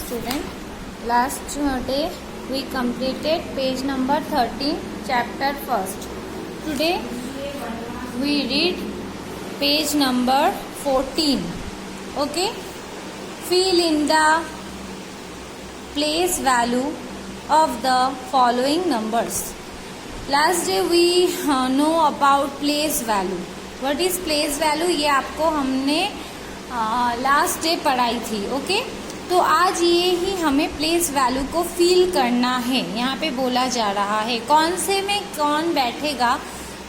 student. Last day we completed page number 13, chapter 1st. Today we read page number 14. Okay? Fill in the place value of the following numbers. Last day we know about place value. What is place value? ये आपको हमने last day पढ़ाई थी. Okay तो आज ये ही हमें place value को फील करना है. यहाँ पे बोला जा रहा है कौन से में कौन बैठेगा.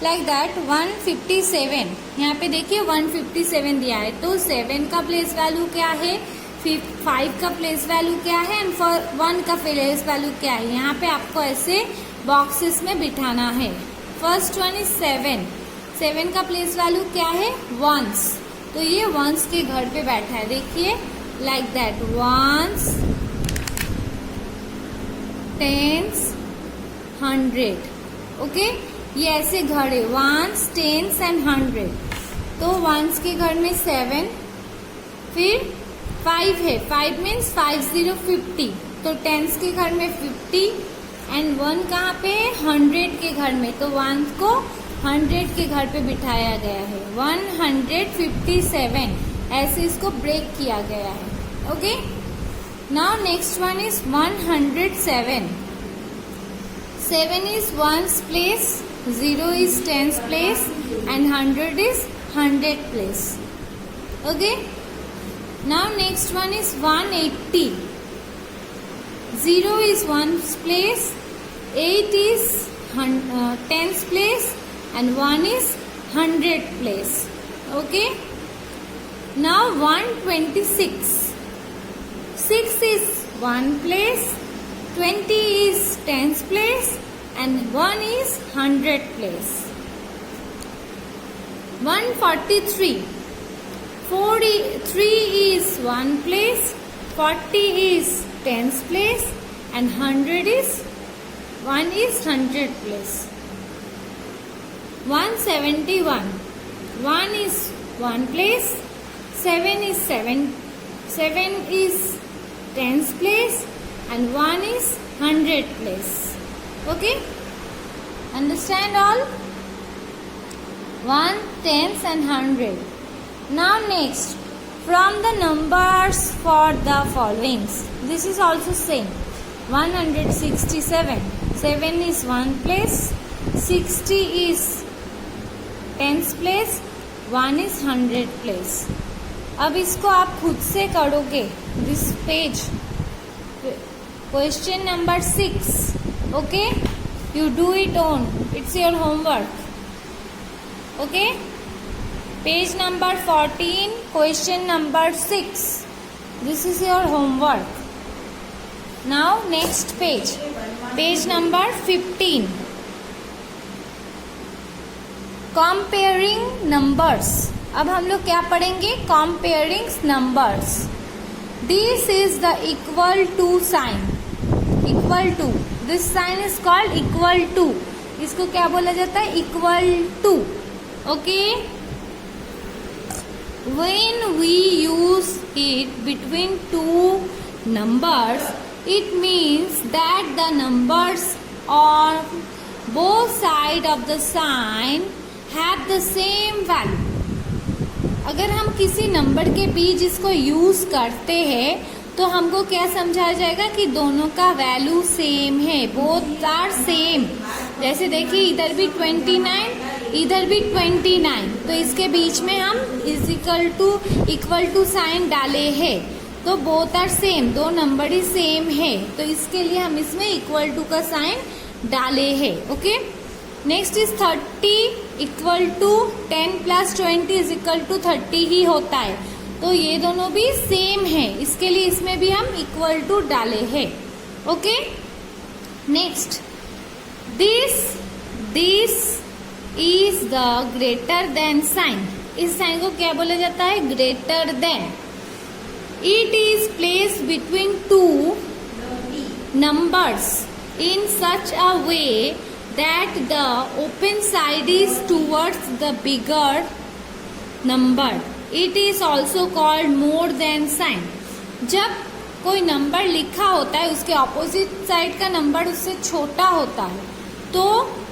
Like that 157. यहाँ पे देखिए 157 दिया है. तो 7 का प्लेस वैल्यू क्या है, 5 का प्लेस वैल्यू क्या है एंड 1 का प्लेस वैल्यू क्या है. यहाँ पे आपको ऐसे बॉक्सेस में बिठाना है. First one is 7. 7 का प्लेस वैल्यू क्या है, वंस. तो ये वंस के घर पे बैठा है. देखिए like that ones, tens, 100. Okay ये ऐसे घर है, वंस, टेंस एंड 100. तो वंस के घर में 7, फिर 5 है. 5 मीन्स 50. तो टेंस के घर में 50 एंड 1 कहाँ पे, 100 के घर में. तो 1 को 100 के घर पे बिठाया गया है. 157 ऐसे इसको ब्रेक किया गया है. Okay now next one is 107. 7 is ones place, 0 is tens place and 100 is 100 place. Okay now next one is 180. 0 is ones place, 8 is tens place and 1 is 100 place. Okay. Now 126. 6 is 1 place, 20 is tens place and 1 is 100 place. 143. 3 is 1 place, 40 is tens place and 100 is 1 is 100 place. 171. 1 is 1 place, 7 is 7 is tens place and 1 is 100 place. Okay, understand all? 1, tens and 100. Now next, from the numbers for the followings, this is also same. 167. 7 is 1 place, 60 is tens place, 1 is 100 place. अब इसको आप खुद से करोगे. This page question number 6. Okay you do it on, it's your homework. Okay page number 14, question number 6. This is your homework. Now next page, page number 15. Comparing numbers. अब हम लोग क्या पढ़ेंगे, comparing numbers. This is the equal to sign. Equal to. This sign is called equal to. इसको क्या बोला जाता है, equal to. Okay. When we use it between two numbers, it means that the numbers on both sides of the sign have the same value. अगर हम किसी number के बीच इसको यूज करते हैं तो हमको क्या समझाया जाएगा कि दोनों का वैल्यू सेम है, बोथ आर सेम. जैसे देखिए इधर भी 29, इधर भी 29. तो इसके बीच में हम इक्वल टू साइन डाले हैं. तो बोथ आर सेम, दो नंबर ही सेम है. तो इसके लिए हम इसमें इक्वल टू का साइन डाले हैं. Okay next is 30 equal to 10 plus 20 is equal to 30 ही होता है. तो ये दोनों भी सेम है, इसके लिए इसमें भी हम इक्वल टू डाले हैं. Okay next this is the greater than sign. इस साइन को क्या बोला जाता है, greater than. It is place between two numbers in such a way that the open side is towards the bigger number. It is also called more than sign. जब कोई number लिखा होता है, उसके ऑपोजिट साइड का number उससे छोटा होता है, तो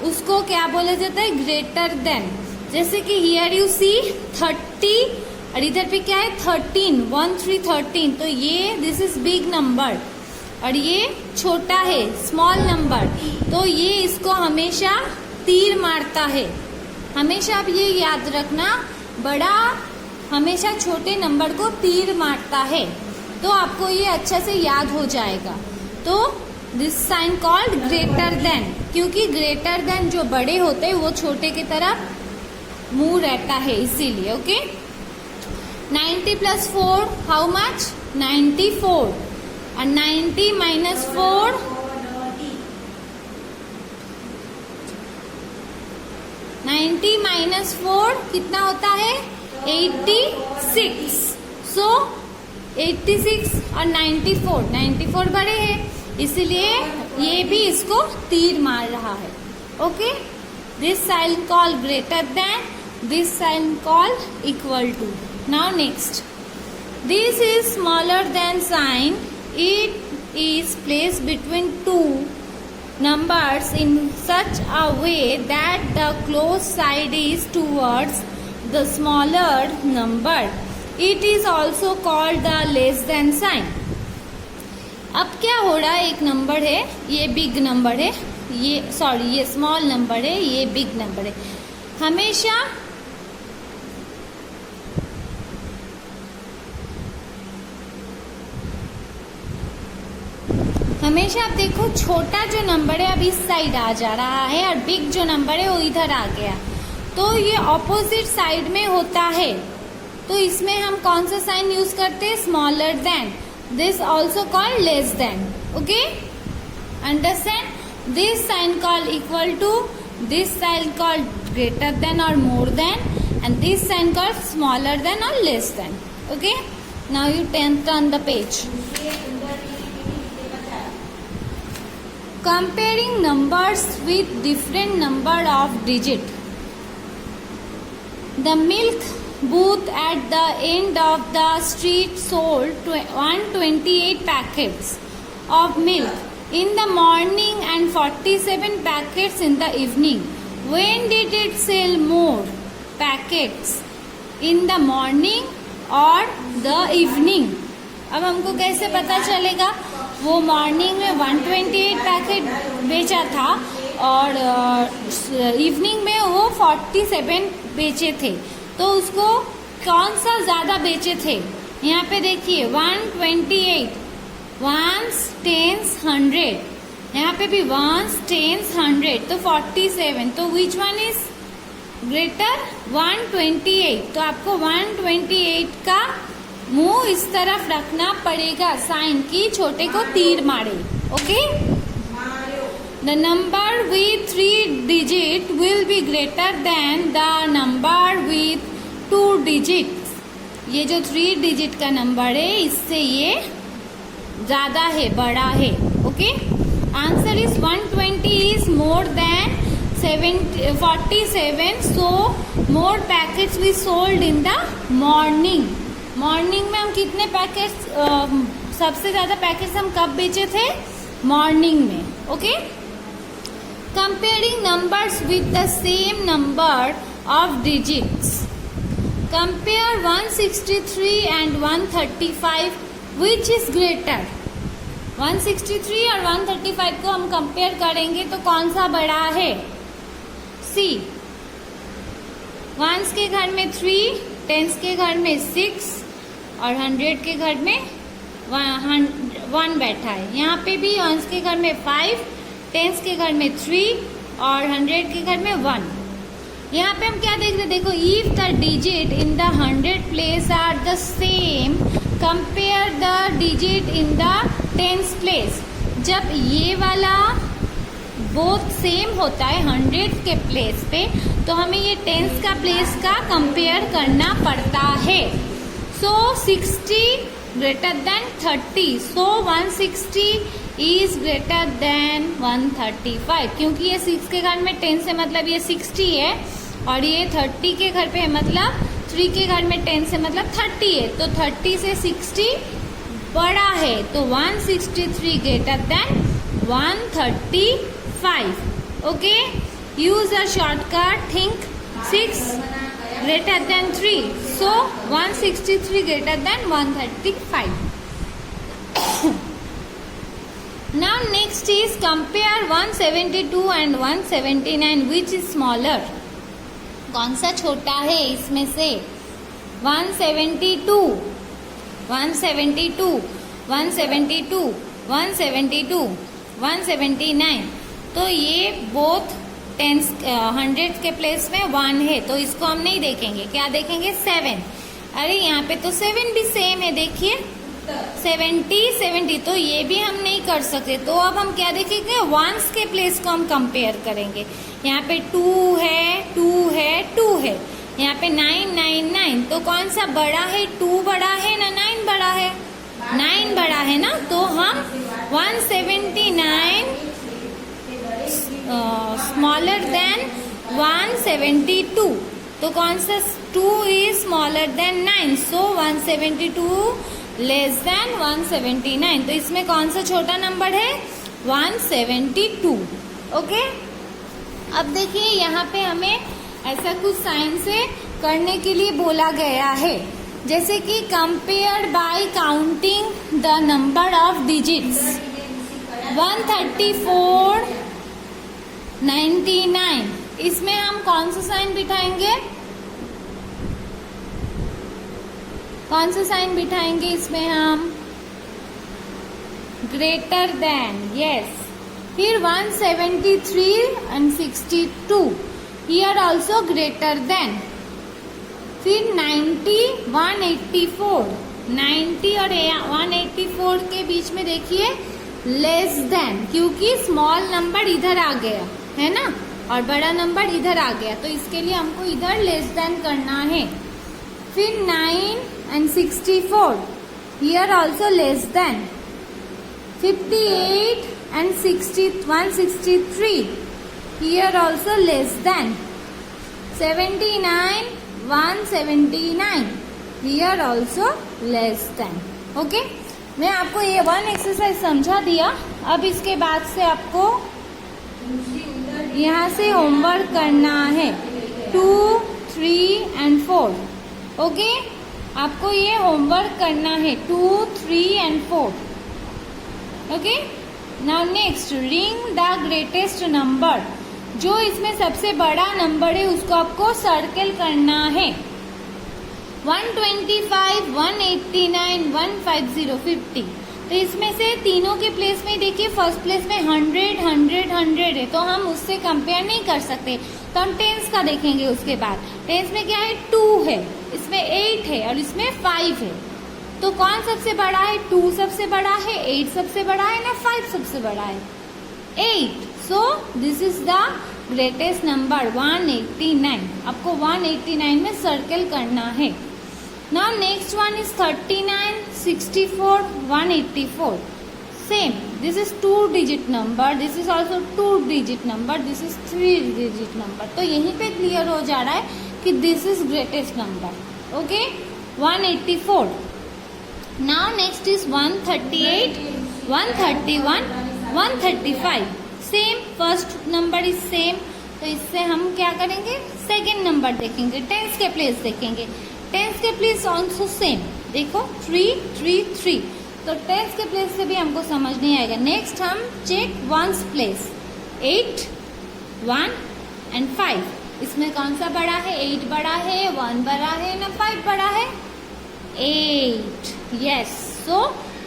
उसको क्या बोला जाता है? Greater then. जैसे कि हियर यू सी 30 और इधर पे क्या है? 13, 1 3 13। तो ये दिस इज बिग नंबर और ये छोटा है, स्मॉल नंबर। तो ये इसको हमेशा तीर मारता है। हमेशा आप ये याद रखना, बड़ा हमेशा छोटे नंबर को तीर मारता है। तो आपको ये अच्छा से याद हो जाएगा। तो this sign called greater than, क्योंकि ग्रेटर देन जो बड़े होते हैं वो छोटे की तरफ मुंह रहता है, इसीलिए। Okay, 90 + 4 how much? 94। और 90 - 4 90 - 4 कितना होता है? 86। सो 86 और 94 बड़े हैं, इसलिए ये भी इसको तीर मार रहा है। Okay, this sign call greater than, this sign call equal to. Now next, this is smaller than sign, it is place between two numbers in such a way that the close side is towards the smaller number. It is also called the less than sign. अब क्या हो रहा है? एक number है, ये big number है, ये स्मॉल नंबर है, ये बिग नंबर है। हमेशा आप देखो, छोटा जो नंबर है अब इस साइड आ जा रहा है और बिग जो नंबर है वो इधर आ गया, तो ये ऑपोजिट साइड में होता है। तो इसमें हम कौन सा साइन यूज करते हैं? Smaller than. This also called less than. Okay, understand? This sign called equal to, this sign called greater than और more than, and this sign called smaller than और less than. Okay, now you turn the page. Comparing numbers with different number of digit. The milk booth at the end of the street sold 128 packets of milk in the morning and 47 packets in the evening. When did it sell more packets? In the morning or the evening? अब हमको कैसे पता चलेगा? वो morning में 128 packet बेचा था और इवनिंग में वो 47 बेचे थे। तो उसको कौन सा ज़्यादा बेचे थे? यहाँ पे देखिए 128, 1s, 10s, 100, यहाँ पे भी 1s, 10s, 100, तो 47। तो विच वन इज ग्रेटर? 128। तो आपको 128 का मुंह इस तरफ रखना पड़ेगा, साइन की छोटे को तीर मारे। Okay, the number with 3 digit will be greater than the number with 2 digits. ये जो 3 डिजिट का नंबर है इससे ये ज्यादा है, बड़ा है। Okay, answer is 120 is more than 47, so more packets we sold in the morning. Morning में हम कितने पैकेट्स, सबसे ज्यादा पैकेट्स हम कब बेचे थे? मॉर्निंग में। Okay, comparing numbers with the same number of digits. Compare 163 and 135, which is greater? 163 और 135 को हम कंपेयर करेंगे तो कौन सा बड़ा है? सी, 1s के घर में 3, 10s के घर में 6 और 100 के घर में 1 बैठा है। यहाँ पे भी 1s के घर में 5, 10s के घर में 3 और 100 के घर में 1। यहाँ पे हम क्या देख रहे हैं? देखो, if the digit in the 100 place are the same, compare the digit in the 10s place. जब ये वाला बोथ सेम होता है 100 के प्लेस पे, तो हमें ये 10s का प्लेस का कंपेयर करना पड़ता है। सो 60 greater than 30, so 160 is greater than 135, क्योंकि ये 6 के घर में 10 से मतलब ये 60 है और ये 30 के घर पे है मतलब 3 के घर में 10 से मतलब 30 है। तो 30 से 60 बड़ा है, तो 163 greater than 135. Okay, use a shortcut, think 6 greater than 3, so 163 greater than 135. Now next is compare 172 and 179, which is smaller. कौन सा छोटा है इसमें से? 172, 172, 172, 172, 179. तो ये बोथ टेंस हंड्रेड के प्लेस में 1 है, तो इसको हम नहीं देखेंगे. क्या देखेंगे? 7. अरे यहाँ पे तो 7 भी सेम है, देखिए 70, 70, तो ये भी हम नहीं कर सकते. तो अब हम क्या देखेंगे? वंस के प्लेस को हम कंपेयर करेंगे. यहाँ पे 2 है, 2 है, 2 है. यहाँ पे 9, 9, 9. तो कौन सा बड़ा है? 2 बड़ा है ना 9 बड़ा है? 9 बड़ा है ना. तो हम 179 स्मॉलर देन 172. तो कौन सा? 2 is smaller then 9, so 172 less than 179. तो इसमें कौन सा छोटा नंबर है? 172. ओके, अब देखिए यहाँ पे हमें ऐसा कुछ साइन से करने के लिए बोला गया है, जैसे कि compare bye counting the number of digits. 134, 99, इसमें हम कौन सा साइन बिठाएंगे? कौन सा साइन बिठाएंगे इसमें हम? Greater than, yes. फिर 173 and 62, here also greater than. फिर 90, 184, 90 और 184 के बीच में देखिए लेस देन, क्योंकि स्मॉल नंबर इधर आ गया है ना, और बड़ा नंबर इधर आ गया, तो इसके लिए हमको इधर लेस देन करना है. फिर 9 and 64, here also less than. 58 and 163, here also less than. 79, 179, here also less than. Okay, मैं आपको ये 1 एक्सरसाइज समझा दिया. अब इसके बाद से आपको यहाँ से होमवर्क करना है 2, 3 and 4. ओके, आपको ये होमवर्क करना है 2, 3 and 4. Okay, now next, ring the greatest number. जो इसमें सबसे बड़ा नंबर है उसको आपको सर्कल करना है. 125, 189, 150, 50. तो इसमें से तीनों के प्लेस में देखिए फर्स्ट प्लेस में 100, 100, 100 है, तो हम उससे कंपेयर नहीं कर सकते. तो हम टेंस का देखेंगे. उसके बाद टेंस में क्या है? 2 है, इसमें 8 है और इसमें 5 है. तो कौन सबसे बड़ा है? 2 सबसे बड़ा है, 8 सबसे बड़ा है ना 5 सबसे बड़ा है? 8. So this is the greatest number 189. आपको 189 में सर्कल करना है. Now next one is 39, 64, 184. Same. This is 2-digit number. This is also 2-digit number. This is 3-digit number. तो यहीं पे क्लियर हो जा रहा है कि this is greatest number. Okay? 184. Now next is 138, 131, 135. Same. First number is same. तो इससे हम क्या करेंगे? सेकेंड नंबर देखेंगे. टेंस के प्लेस देखेंगे. टेंस के प्लेस ऑल्सो सेम. देखो 3, 3, 3. तो टेंस के प्लेस से भी हमको समझ नहीं आएगा. नेक्स्ट हम चेक वंस प्लेस. 8, 1 and 5. इसमें कौन सा बड़ा है? 8 बड़ा है, 1 बड़ा है ना 5 बड़ा है? 8. Yes. So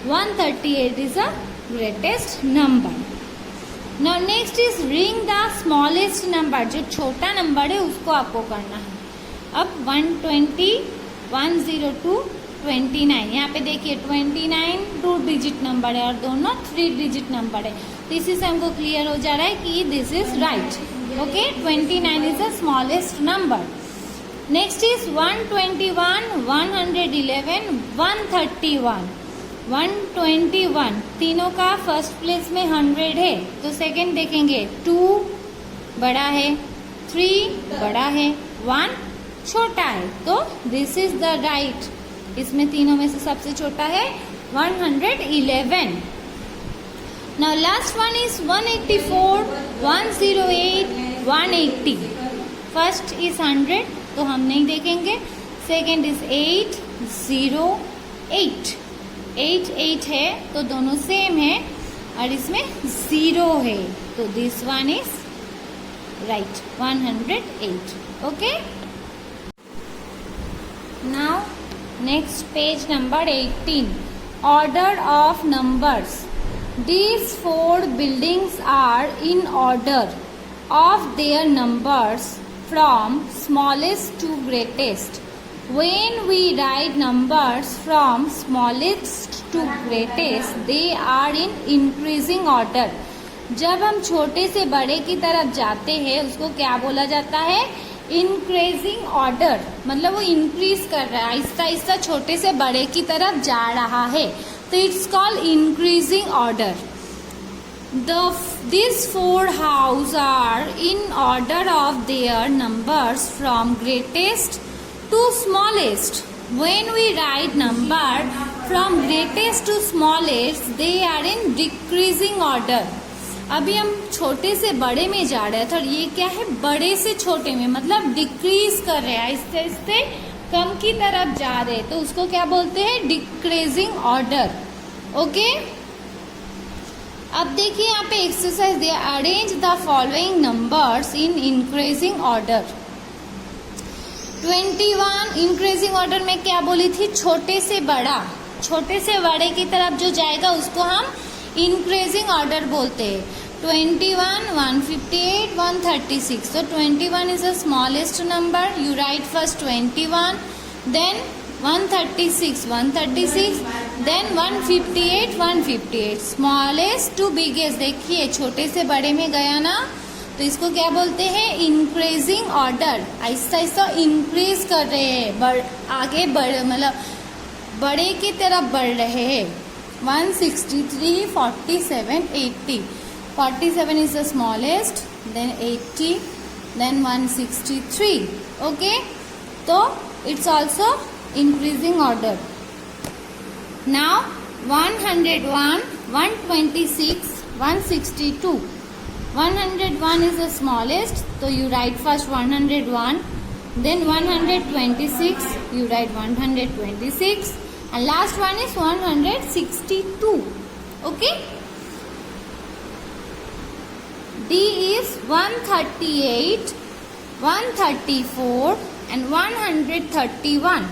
138 is a greatest number. Now next is ring the smallest number. जो छोटा नंबर है उसको आपको करना है. अब 120, 102, 29. यहाँ पे देखिए 29 2-digit नंबर है और दोनों 3-digit नंबर है. तो इसी से हमको क्लियर हो जा रहा है कि this is right. Okay, 29 is the smallest number. Next is 121, 111, 131. 121 तीनों का फर्स्ट प्लेस में 100 है, तो सेकंड देखेंगे 2 बड़ा है, 3 बड़ा है, 1 छोटा है. तो दिस इज द राइट. इसमें तीनों में से सबसे छोटा है 111. Now last one is 184, 108, 180. First is 100, तो हम नहीं देखेंगे. Second is 8, 0, 8. 8, 8 है तो दोनों सेम है और इसमें 0 है तो this one is right 108. Okay. Now next page number 18. Order of numbers. These 4 buildings are in order of their numbers from smallest to greatest. When we write numbers from smallest to greatest, they are in increasing order. जब हम छोटे से बड़े की तरफ जाते हैं उसको क्या बोला जाता है? Increasing order. मतलब वो इंक्रीज कर रहा है, आहिस्ता आहिस्ता छोटे से बड़े की तरफ जा रहा है, तो it's called increasing order. These 4 houses are in order of their numbers from greatest to smallest. When we write number from greatest to smallest, they are in decreasing order. अभी हम छोटे से बड़े में जा रहे हैं तो ये क्या है? बड़े से छोटे में, मतलब डिक्रीज कर रहे हैं, आहिस्ते आहिस्ते कम की तरफ जा रहे हैं, तो उसको क्या बोलते हैं? Decreasing order. ओके. अब देखिए यहाँ पे एक्सरसाइज दिया. Arrange the following numbers in increasing order. 21 increasing order में क्या बोली थी? छोटे से बड़ा. छोटे से बड़े की तरफ जो जाएगा उसको हम इंक्रीजिंग ऑर्डर बोलते हैं. 21, 158, 136. So 21 is the smallest number. You write first 21, then 136, 136, then 158, 158. Smallest to biggest. देखिए छोटे से बड़े में गया ना, तो इसको क्या बोलते हैं? Increasing order. Aahista Aahista increase कर रहे हैं, आगे बढ़, मतलब बड़े की तरफ बढ़ रहे हैं. 163, 47, 80. 47 is the smallest, then 80, then 163. Okay, so it's also increasing order. Now 101, 126, 162. 101 is the smallest, so you write first 101, then 126, you write 126, and last one is 162. Okay. D is 138, 134 and 131.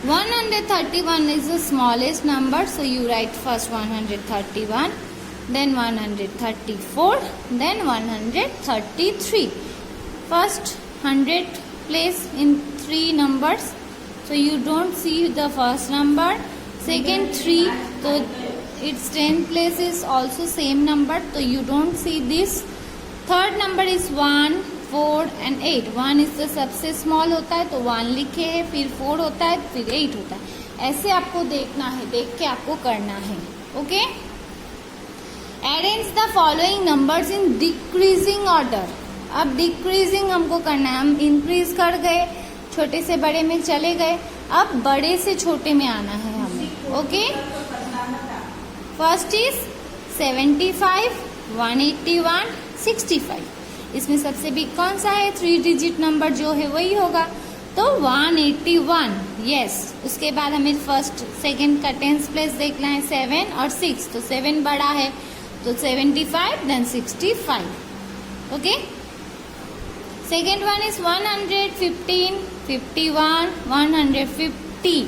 131 is the smallest number, so you write first 131, then 134, then 133. First 100 place in 3 numbers, so you don't see the first number. Second 3, so its 10th place is also same number, so you don't see this. Third number is 1, 4 and 8. 1 is the सबसे small होता है तो 1 लिखे है, फिर 4 होता है, फिर 8 होता है. ऐसे आपको देखना है, देख के आपको करना है. Okay. Arrange the following numbers in decreasing order. अब डिक्रीजिंग हमको करना है. हम इंक्रीज कर गए, छोटे से बड़े में चले गए, अब बड़े से छोटे में आना है हमें. ओके. First is 75, 181, 65. इसमें सबसे बिग कौन सा है? 3 डिजिट नंबर जो है वही होगा, तो 181. यस. उसके बाद हमें फर्स्ट सेकंड का 10th प्लेस देखना है. 7 और 6, तो 7 बड़ा है तो 75, then 65. Okay. Second one is 115, 51, 150.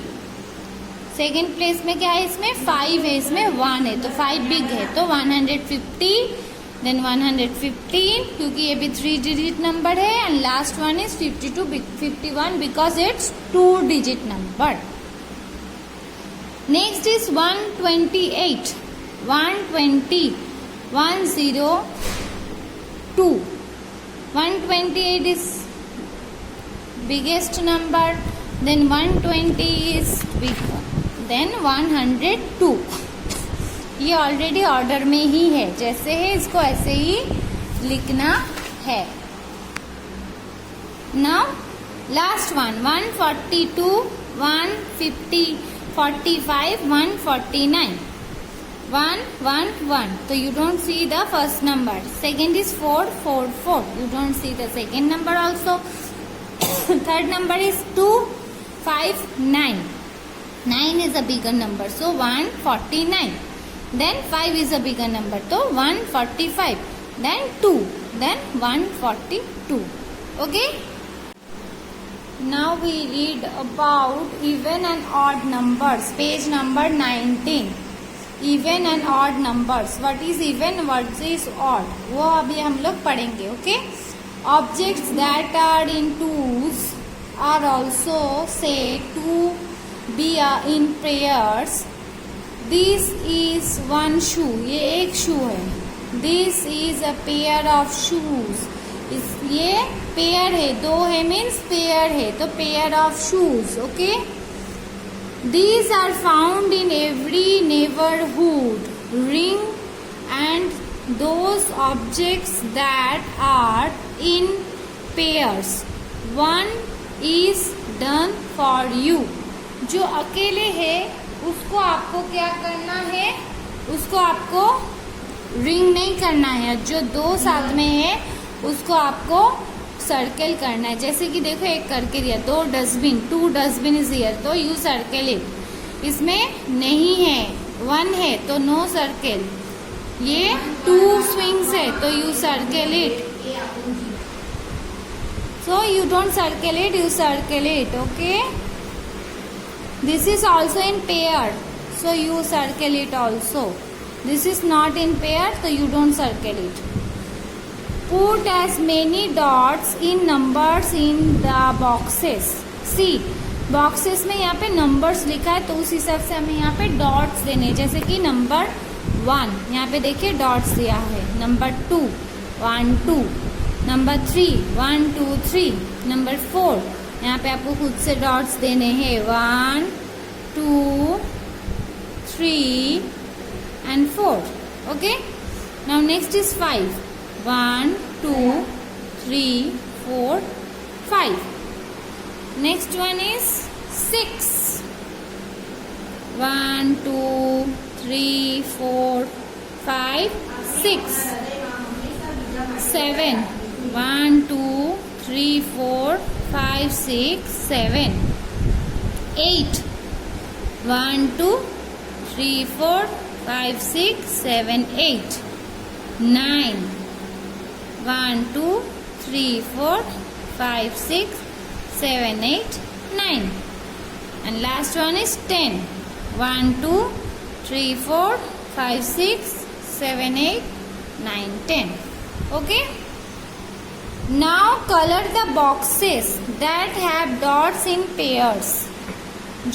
Second place में क्या है? इसमें 5 है, इसमें 1 है, तो 5 बिग है, तो 150, देन 115 क्योंकि ये भी 3 डिजिट नंबर है. And last one is 52, 51 because it's 2 digit number. Next is 128, 120, 102. 128 is biggest number, then 120 is big, then 102. ये ऑलरेडी ऑर्डर में ही है, जैसे है इसको ऐसे ही लिखना है. Now last one 142, 45, 149. 1, 1, 1. So you don't see the first number. Second is 4, 4, 4. You don't see the second number also. Third number is 2, 5, 9. 9 is a bigger number. So 149. Then 5 is a bigger number. So 145. Then 2. Then 142. Okay? Now we read about even and odd numbers. Page number 19. Even and odd numbers. What is even? What is odd? वो अभी हम लोग पढ़ेंगे. Okay? Objects that are in twos are also said to be in pairs. This is one shoe. ये एक shoe है. This is a pair of shoes. ये pair है, दो है मीन्स पेयर है, तो pair of shoes. Okay. These are found in every neighborhood. Ring and those objects that are in pairs. One is done for you. जो अकेले है उसको आपको क्या करना है? उसको आपको रिंग नहीं करना है. जो दो साथ में है उसको आपको सर्कल करना है. जैसे कि देखो एक करके दिया, 2 डस्टबिन, 2 डस्टबिन इज हियर, तो यू सर्कल इट. इसमें नहीं है, 1 है तो नो सर्कल. ये 2 स्विंग्स है तो you circle it. So you don't circle it, you circle it. Okay. This is also in pair, so you circle it also. This is not in pair, तो you don't circle it. Put as many dots in numbers in the boxes. See, boxes में यहाँ पे numbers लिखा है तो उस हिसाब से हमें यहाँ पे dots देने. जैसे कि नंबर 1 यहाँ पे देखिए dots दिया है. नंबर 2 1 2. नंबर 3 1 2 3. नंबर 4 यहाँ पे आपको खुद से dots देने हैं. 1 2 3 and 4. Okay. Now next is 5. 1 2 3 4 5. Next one is 6. 1 2 3 4 5 6. 7. 1 2 3 4 5 6 7. 8. 1 2 3 4 5 6 7 8. 9. 1 2 3 4 5 6 7 8 9. And last one is 10. 1 2 3 4 5 6 7 8 9 10. Okay. Now color the boxes that have dots in pairs.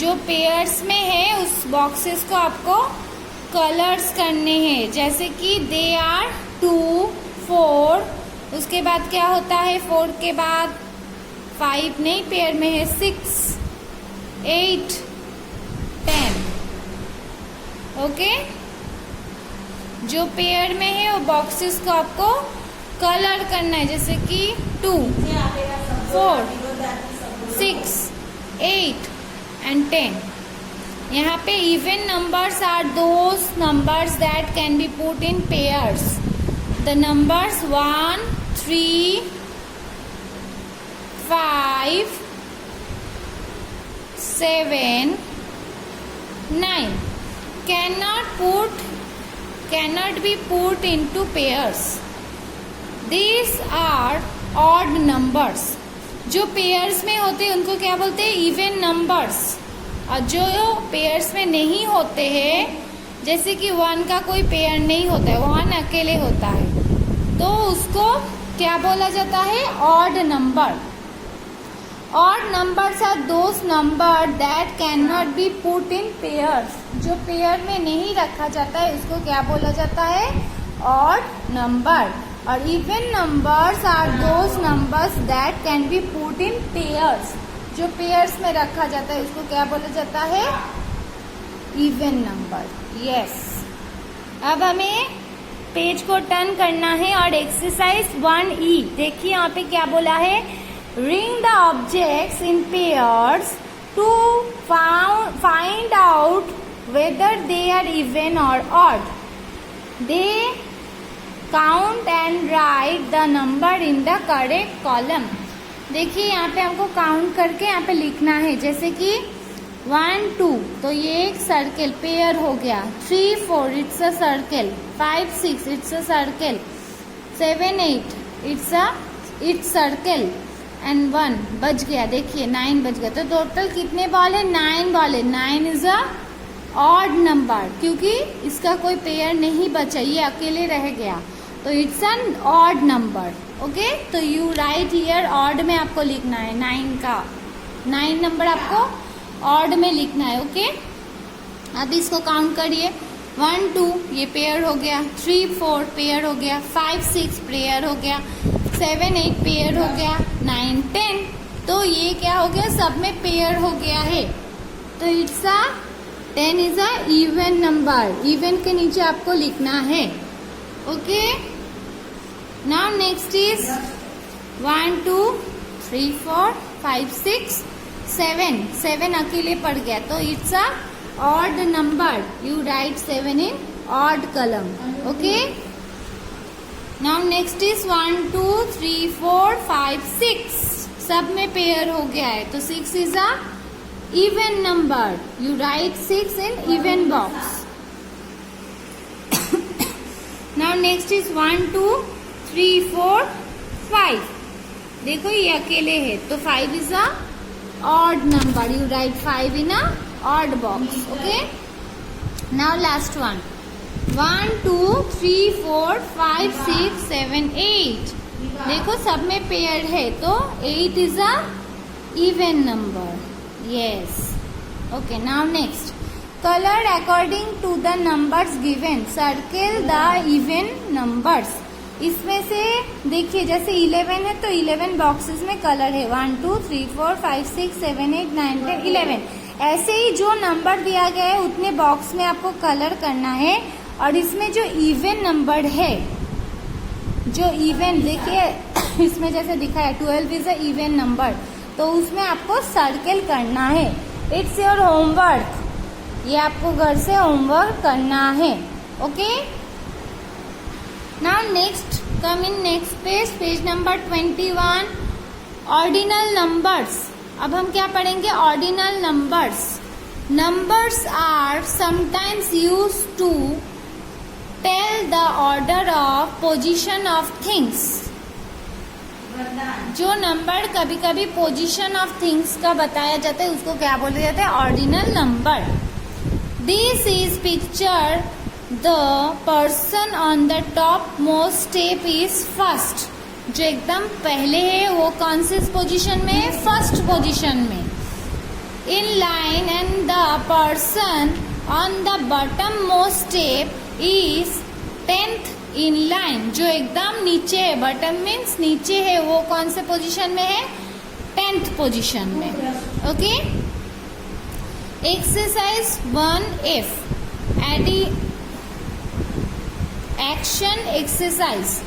जो पेयर्स में है उस बॉक्सेस को आपको कलर्स करने हैं. जैसे कि दे आर 2 4. उसके बाद क्या होता है? 4 के बाद 5 नहीं, पेयर में है 6 8 10. ओके. जो पेयर में है वो बॉक्सेस को आपको कलर करना है. जैसे कि 2 4 6 8 and 10. यहाँ पे even numbers are those numbers that can be put in pairs. The numbers 1 3 5 7 9 cannot be put into pairs. These are odd numbers. जो पेयर्स में होते हैं उनको क्या बोलते हैं? Even numbers. और जो पेयर्स में नहीं होते हैं, जैसे कि 1 का कोई पेयर नहीं होता है, 1 अकेले होता है, तो उसको क्या बोला जाता है? Odd number. Odd numbers are those number that can not be put in pairs. जो पेयर में नहीं रखा जाता है उसको क्या बोला जाता है? Odd number. और even numbers are those numbers that can be put in pairs. जो पेयर्स में रखा जाता है उसको क्या बोला जाता है? Even number. यस. अब हमें पेज को टर्न करना है और एक्सरसाइज 1E देखिए यहाँ पे क्या बोला है? Ring the objects in pairs to find out whether they are even or odd. They count and write the number in the correct column. देखिए यहाँ पे हमको काउंट करके यहाँ पे लिखना है, जैसे कि 1 2 तो ये एक सर्कल पेयर हो गया, 3 4 it's a circle, 5 6 it's a circle, 7 8 it's circle and 1 बच गया। देखिए 9 बच गया। तो टोटल कितने बॉल है? 9 बॉल है। 9 इज अ ऑड नंबर क्योंकि इसका कोई पेयर नहीं बचा, ये अकेले रह गया, तो it's an odd number. Okay, तो यू राइट हियर ऑड में आपको लिखना है 9 का, 9 नंबर आपको ऑड में लिखना है। ओके, अब इसको काउंट करिए। 1 2 ये पेयर हो गया, 3 4 पेयर हो गया, 5 6 पेयर हो गया, 7 8 पेयर हो गया, 9 10 तो ये क्या हो गया? सब में पेयर हो गया है, तो it's a 10 is a even number. Even के नीचे आपको लिखना है। ओके, नाउ नेक्स्ट इज 1 2 3 4 5 6 7 7 अकेले पड़ गया, तो it's a odd number. You write 7 in odd column. Okay, now next is 1 2 3 4 5 6 सब में पेयर हो गया है, तो 6 is a even number. You right 6 in even box. Now next is 1 2 3 4 5 देखो ये अकेले है, तो 5 is a odd number. You right 5 in a odd box. Okay, now last one 1 2 3 4 5 6 7 8 देखो सब में पेयर है, तो 8 is a even number. Yes, okay, now next colour according to the numbers given, circle the even numbers. इसमें से देखिए जैसे 11 है तो 11 बॉक्सेस में कलर है, 1 2 3 4 5 6 7 8 9 10 11। ऐसे ही जो नंबर दिया गया है उतने बॉक्स में आपको कलर करना है। और इसमें जो इवन नंबर है, जो इवन देखिए इसमें जैसे दिखा है 12 इज अ इवन नंबर, तो उसमें आपको सर्किल करना है। इट्स योर होमवर्क, ये आपको घर से होमवर्क करना है। Okay, now next come in next page, page number 21 ordinal numbers. अब हम क्या पढ़ेंगे? Ordinal numbers. Numbers are sometimes used to tell the order of position of things. जो नंबर कभी कभी पोजीशन ऑफ थिंग्स का बताया जाता है उसको क्या बोला जाता है? Ordinal number. This is picture the person on the top most step is first. जो एकदम पहले है वो कौन से पोजीशन में है? फर्स्ट पोजीशन में। In line and the person on the bottom most step is 10th in line. जो एकदम नीचे है, बॉटम मीन्स नीचे है, वो कौन से पोजीशन में है? 10th पोजीशन में। Okay, exercise 1F action exercise.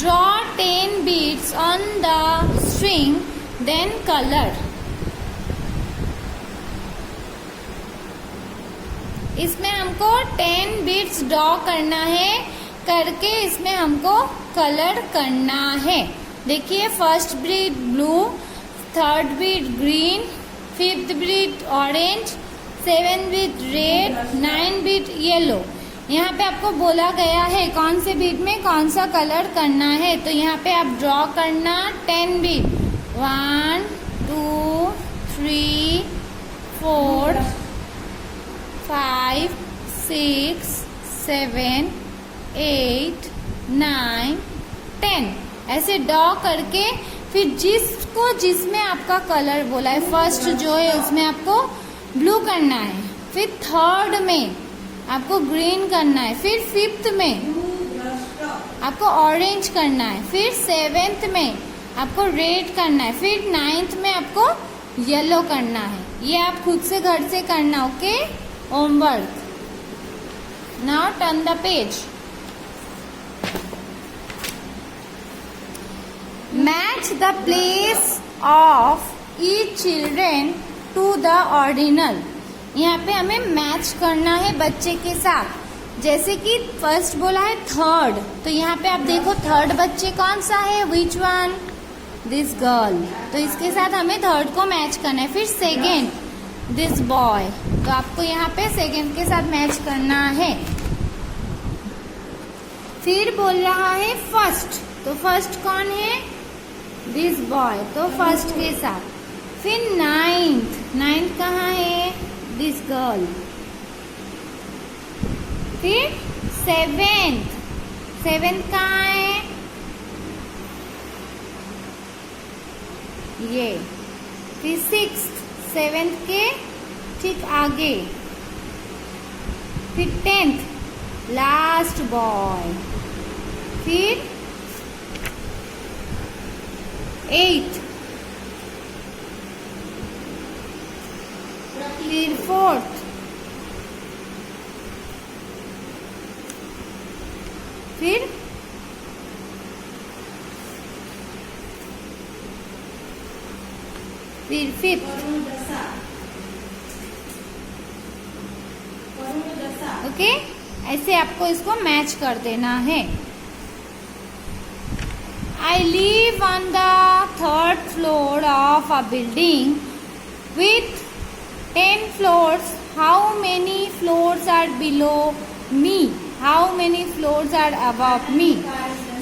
Draw 10 beads on the string, then color. इसमें हमको 10 beads ड्रॉ करना है, करके इसमें हमको कलर करना है। देखिए first Beed blue, third Beed green, fifth Beed orange, 7th Beed red, 9th Beed yellow. यहाँ पे आपको बोला गया है कौन से बीट में कौन सा कलर करना है, तो यहाँ पे आप ड्रॉ करना 10 बीट। 1 2 3 4 5 6 7 8 9 10 ऐसे ड्रॉ करके फिर जिसमें आपका कलर बोला है, फर्स्ट जो है उसमें आपको ब्लू करना है, फिर थर्ड में आपको ग्रीन करना है, फिर फिफ्थ में आपको ऑरेंज करना है, फिर 7th में आपको रेड करना है, फिर 9th में आपको येलो करना है। ये आप खुद से घर से करना। Okay, homework. Now turn the page. Match the place of each children to the ordinal. यहाँ पे हमें मैच करना है बच्चे के साथ। जैसे कि फर्स्ट बोला है थर्ड, तो यहाँ पे आप देखो थर्ड बच्चे कौन सा है, विच वन, दिस गर्ल, तो इसके साथ हमें थर्ड को मैच करना है। फिर सेकेंड, दिस बॉय, तो आपको यहाँ पे सेकेंड के साथ मैच करना है। फिर बोल रहा है फर्स्ट, तो फर्स्ट कौन है, दिस बॉय, तो फर्स्ट के साथ। फिर नाइन्थ, नाइन्थ कहाँ है, दिस गर्ल। फिर सेवेंथ, सेवेंथ कहाँ है, ये। फिर सिक्स्थ, सेवेंथ के ठीक आगे। फिर टेंथ, लास्ट बॉय। फिर एट्थ, फिर फोर्थ, फिर फिफ्थ, ओके। ऐसे आपको इसको मैच कर देना है। I live on the third floor of a building with 10 floors. How many floors are below me? How many floors are above me?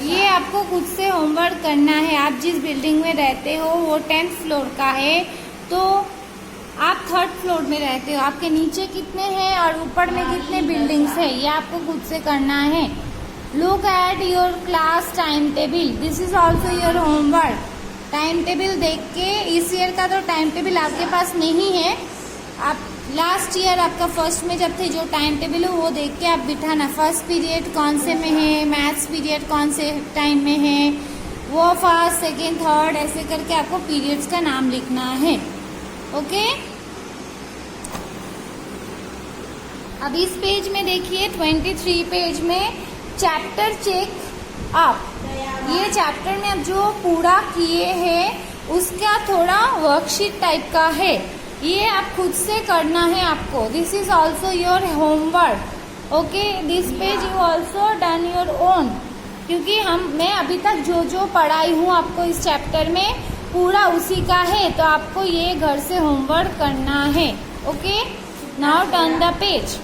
ये आपको खुद से होमवर्क करना है। आप जिस बिल्डिंग में रहते हो वो 10th फ्लोर का है, तो आप थर्ड फ्लोर में रहते हो, आपके नीचे कितने हैं और ऊपर में कितने बिल्डिंग्स है, ये आपको खुद से करना है। Look at your class time table, this is also your homework. Time table देख के, इस ईयर का तो टाइम टेबल आपके पास नहीं है, आप लास्ट ईयर आपका फर्स्ट में जब थे जो टाइम टेबल है वो देख के आप बिठाना। फर्स्ट पीरियड कौन से में है, मैथ्स पीरियड कौन से टाइम में है, वो फर्स्ट सेकेंड थर्ड ऐसे करके आपको पीरियड्स का नाम लिखना है, ओके। अब इस पेज में देखिए 23 पेज में चैप्टर चेक अप, ये चैप्टर में अब जो पूरा किए हैं उसका थोड़ा वर्कशीट टाइप का है, ये आप खुद से करना है आपको। This is also your homework, okay. This page you also done your own, क्योंकि मैं अभी तक जो जो पढ़ाई हूँ आपको इस चैप्टर में पूरा उसी का है, तो आपको ये घर से होमवर्क करना है, okay. Now turn the page.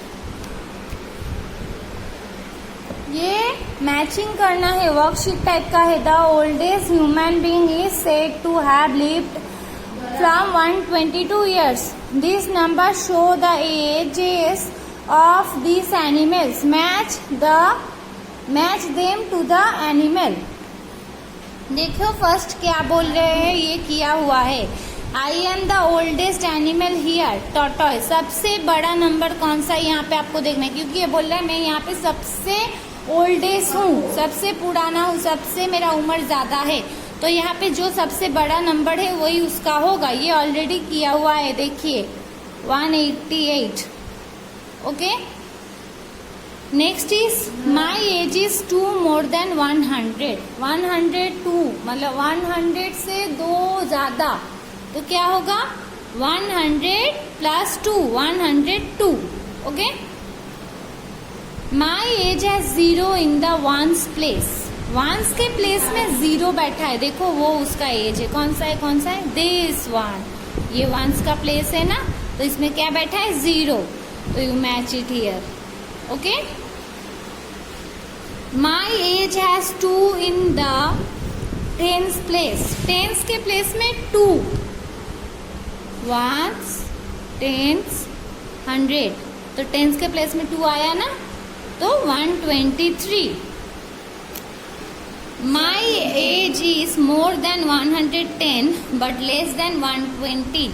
ये मैचिंग करना है, वर्कशीट टाइप का है। The oldest human being is said to have lived from 122 years. These numbers show the ages of these animals. Match them to the animal. देखो first क्या बोल रहे हैं, ये किया हुआ है। I am the oldest animal here. tortoise. सबसे बड़ा नंबर कौन सा यहाँ पे आपको देखना है, क्योंकि ये बोल रहा है मैं यहाँ पे सबसे ओल्डेस्ट हूँ, सबसे पुराना हूँ, सबसे मेरा उम्र ज्यादा है, तो यहाँ पे जो सबसे बड़ा नंबर है वही उसका होगा। ये ऑलरेडी किया हुआ है, देखिए 188, okay. Next is my age is 2 more than 100, 102 मतलब 100 से 2 ज्यादा, तो क्या होगा 100 + 2, 102, okay. My age has 0 in the ones place, ones के प्लेस में 0 बैठा है, देखो वो उसका एज है। कौन सा है, कौन सा है, दिस वन, ये वंस का प्लेस है ना, तो इसमें क्या बैठा है 0, तो you match it here, okay. My age has 2 in the tens place, tens के प्लेस में 2, वंस, टेंस, 100, तो टेंस के प्लेस में 2 आया ना, तो 123। My age is more than 110 but less than 120.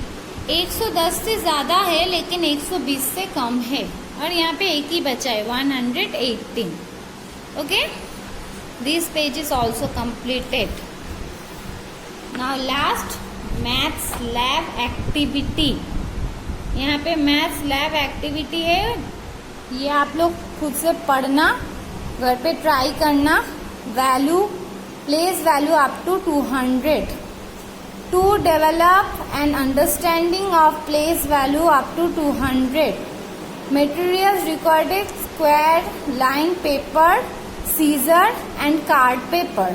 110 से ज्यादा है लेकिन 120 से कम है, और यहाँ पे एक ही बचा है 118, okay. This page is also completed. Now last maths lab activity. यहाँ पे मैथ्स लैब एक्टिविटी है, ये आप लोग खुद से पढ़ना, घर पे ट्राई करना। Value, place value up to 200, to develop an understanding of place value up to 200. Materials recorded square line paper, scissor and card paper.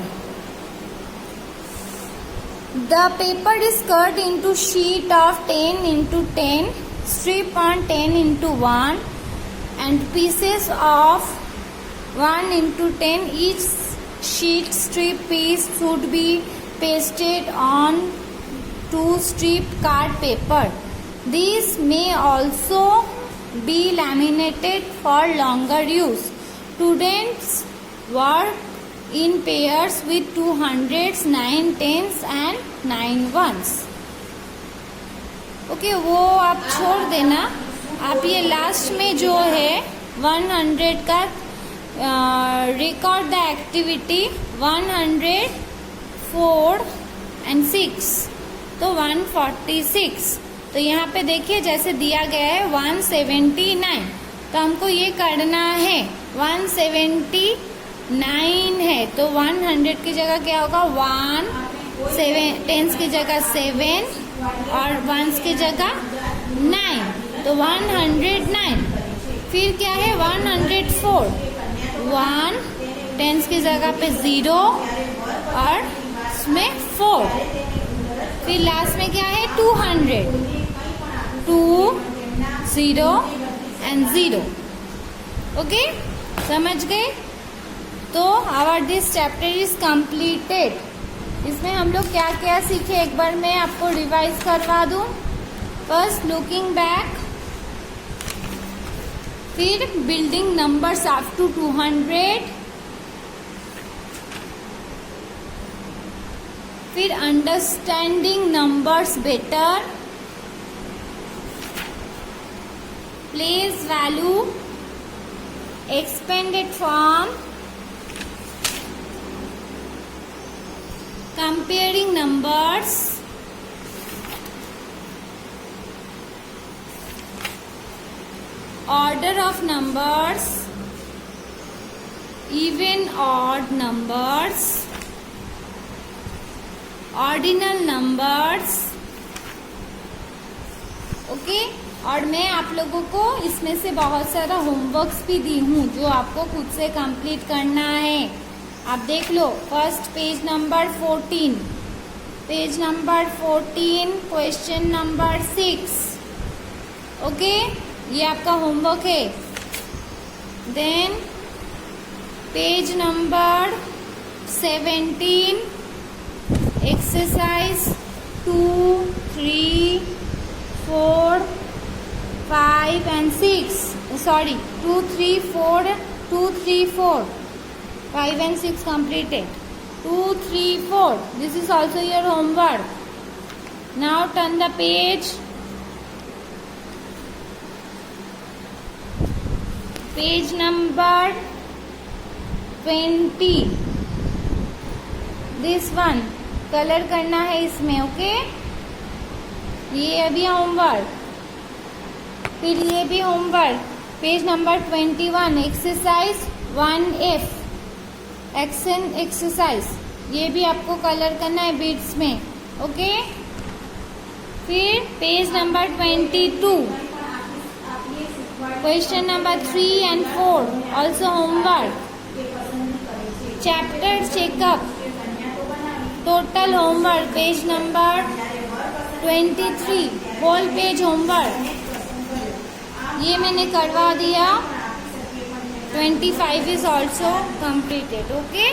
The paper is cut into sheet of 10 into 10, strip on 10 into 1 and pieces of 1 into 10. Each sheet strip piece should be pasted on to strip card paper. These may also be laminated for longer use. Students work in pairs with 200s, 9 10s and 9 1s. Okay, वो आप छोड़ देना. आप ये last में जो है 100 का रिकॉर्ड द एक्टिविटी 100, 4 and 6, तो 146. तो यहाँ पे देखिए जैसे दिया गया है 179, तो हमको ये करना है 179 है, तो 100 की जगह क्या होगा 1, 7 10s की जगह 7 और 1s की जगह 9, तो 109. फिर क्या है 104, 1 10s की जगह पे 0 और इसमें 4. फिर लास्ट में क्या है 200, 2 0 and 0. ओके, समझ गए? तो our this chapter is completed. इसमें हम लोग क्या क्या सीखे एक बार मैं आपको रिवाइज करवा दूं. फर्स्ट लुकिंग बैक, फिर बिल्डिंग नंबर्स अप टू 200, फिर understanding numbers better, place value, expanded form, comparing numbers, order of numbers, even odd numbers, ordinal numbers. Okay, और मैं आप लोगों को इसमें से बहुत सारा होमवर्क्स भी दी हूँ जो आपको खुद से कंप्लीट करना है. आप देख लो. First page number 14, page number 14 question number 6. Okay, ये आपका होमवर्क है. Then page number 17 exercise 2, 3, 4, 5 and 6. Sorry, 2, 3, 4, 2, 3, 4. 5 and 6 completed. 2, 3, 4. This is also your homework. Now turn the page. Page number 20. This one. Colour करना है इसमें. Okay, ये अभी homework. फिर ये भी homework. Page number 21 exercise 1F action exercise. ये भी आपको कलर करना है बीट्स में. ओके, फिर page number 22 question number 3 and 4 also homework. Chapter checkup total homework page number 23 whole page homework. ये मैंने करवा दिया. 25 is also completed. Okay,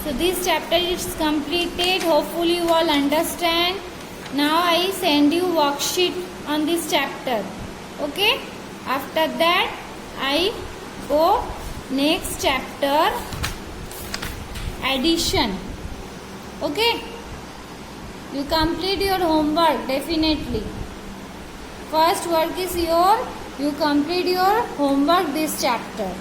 so this chapter is completed. Hopefully you all understand. Now I send you worksheet on this chapter. Okay, after that I go next chapter addition. Okay, you complete your homework definitely. First work is you complete your homework this chapter.